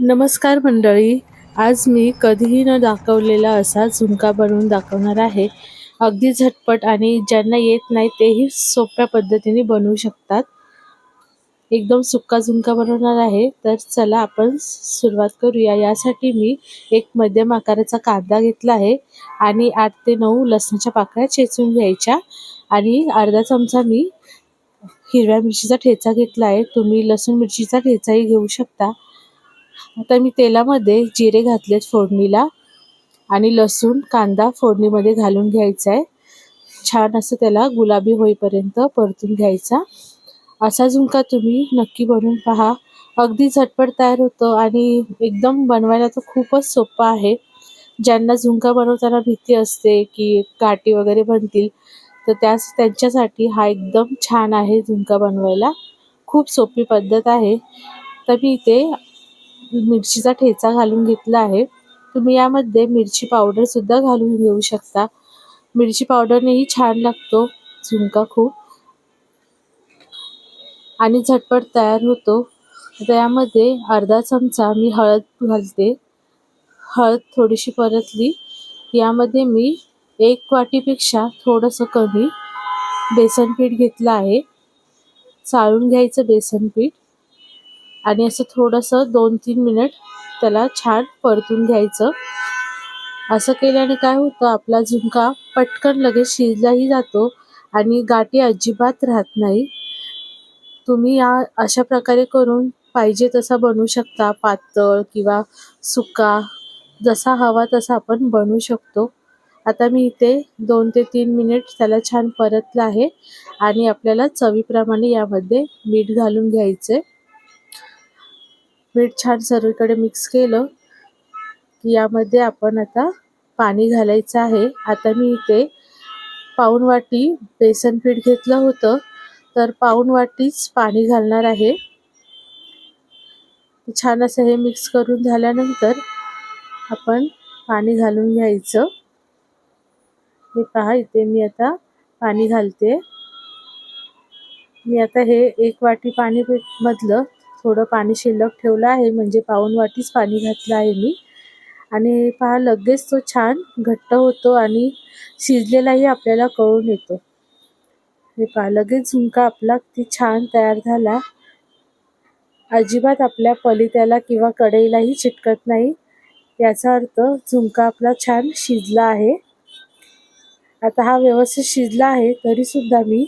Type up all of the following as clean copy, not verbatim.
नमस्कार मंडळी. आज मी कधीही न दाखवलेला असा झुणका बनवून दाखवणार आहे. अगदी झटपट आणि ज्यांना येत नाही तेही सोप्या पद्धतीने बनवू शकतात. एकदम सुक्का झुणका बनवणार आहे. तर चला आपण सुरुवात करूया. यासाठी मी एक मध्यम आकाराचा कांदा घेतला आहे आणि 8 ते 9 लसणाच्या पाकळ्या चेचून घ्यायच्या आणि अर्धा चमचा मी हिरव्या मिरचीचा ठेचा घेतला आहे. तुम्ही लसूण मिरचीचा ठेचाही घेऊ शकता. आता मी तेलामध्ये जिरे घातलेत फोडणीला आणि लसूण कांदा फोडणीमध्ये घालून घ्यायचा आहे. छान असं त्याला गुलाबी होईपर्यंत परतून घ्यायचा. असा झुणका तुम्ही नक्की बनवून पहा. अगदी झटपट तयार होतो आणि एकदम बनवायला तर खूपच सोपं आहे. ज्यांना झुणका बनवताना भीती असते की गाठी वगैरे बनतील तर त्यांच्यासाठी हा एकदम छान आहे झुणका बनवायला. खूप सोपी पद्धत आहे. तर मी इथे मिरचीचा ठेचा घालून घेतला आहे. तुम्ही यामध्ये मिरची पावडर सुद्धा घालून घेऊ शकता. मिरची पावडरनेही छान लागतो झुणका खूप आणि झटपट तयार होतो. आता यामध्ये अर्धा चमचा मी हळद घालते. हळद थोडीशी परतली. यामध्ये मी 1 वाटीपेक्षा थोडंसं कमी बेसन पीठ घेतलं आहे. चाळून घ्यायचं बेसन पीठ आणि असं थोडंसं 2-3 मिनिट त्याला छान परतून घ्यायचं. असं केल्याने काय होतं, आपला झुणका पटकन लगेच शिजलाही जातो आणि गाठी अजिबात राहत नाही. तुम्ही अशा प्रकारे करून पाहिजे तसा बनवू शकता. पातळ किंवा सुका जसा हवा तसा आपण बनवू शकतो. आता मी इथे 2 ते 3 मिनिट त्याला छान परतलं आहे आणि आपल्याला चवीप्रमाणे यामध्ये मीठ घालून घ्यायचे. मीठ छान सर्वीकडे मिक्स केलं की यामध्ये आपण आता पाणी घालायचं आहे. आता मी इथे पाऊण वाटी बेसन पीठ घेतलं होतं, तर पाऊण वाटीच पाणी घालणार आहे. छान असं हे मिक्स करून झाल्यानंतर आपण पाणी घालून घ्यायचं. हे पहा, इथे मी आता पाणी घालते. मी आता हे 1 वाटी पाणी मधलं थोडं पाणी शिल्लक ठेवलं आहे, म्हणजे पाऊण वाटीच पाणी घातलं आहे मी. आणि पहा, लगेच तो छान घट्ट होतो आणि शिजलेलाही आपल्याला कळून येतो. हे पहा, लगेच झुणका आपला किती छान तयार झाला. अजिबात आपल्या पलित्याला किंवा कढईलाही चिटकत नाही. याचा अर्थ झुणका आपला छान शिजला आहे. आता हा व्यवस्थित शिजला आहे तरी सुद्धा मी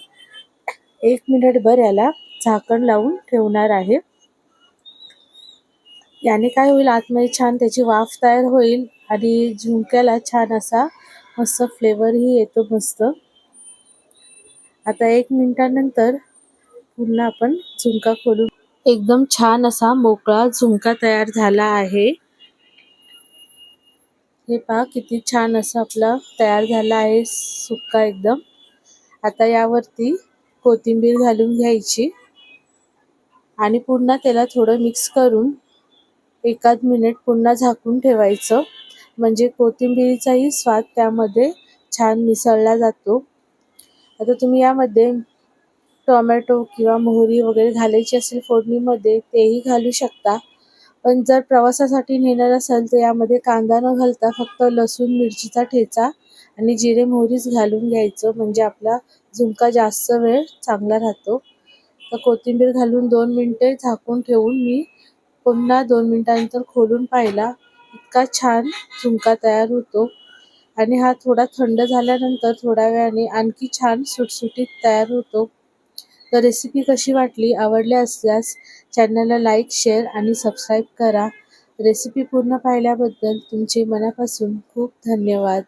1 मिनिटभर याला झाकण लावून ठेवणार आहे. याने काय होईल, आतमध्ये छान त्याची वाफ तयार होईल आणि झुणक्याला छान असा मस्त फ्लेवरही येतो मस्त. आता 1 मिनिटानंतर पुन्हा आपण झुणका खोलून एकदम छान असा मोकळा झुणका तयार झाला आहे. हे पहा, किती छान असं आपला तयार झाला आहे सुक्का एकदम. आता यावरती कोथिंबीर घालून घ्यायची आणि पुन्हा त्याला थोडं मिक्स करून 1 मिनिट पुन्हा झाकून ठेवायचं, म्हणजे कोथिंबीरीचाही स्वाद त्यामध्ये छान मिसळला जातो. आता तुम्ही यामध्ये टोमॅटो किंवा मोहरी वगैरे घालायची असेल फोडणीमध्ये तेही घालू शकता. पण जर प्रवासासाठी नेणार असाल तर यामध्ये कांदा न घालता फक्त लसूण मिरचीचा ठेचा आणि जिरे मोहरीच घालून घ्यायचं, म्हणजे आपला झुणका जास्त वेळ चांगला राहतो. तर कोथिंबीर घालून 2 मिनिटे झाकून ठेवून मी पुन्हा 2 मिनिटांनंतर खोलून पाहिला. इतका छान झुणका तयार होतो आणि हा थोडा थंड झाल्यानंतर थोड्या वेळाने आणखी छान सुटसुटीत तयार होतो. तर रेसिपी कशी वाटली? आवडली असल्यास चॅनलला लाईक, शेअर आणि सबस्क्राईब करा. रेसिपी पूर्ण पाहिल्याबद्दल तुमचे मनापासून खूप धन्यवाद.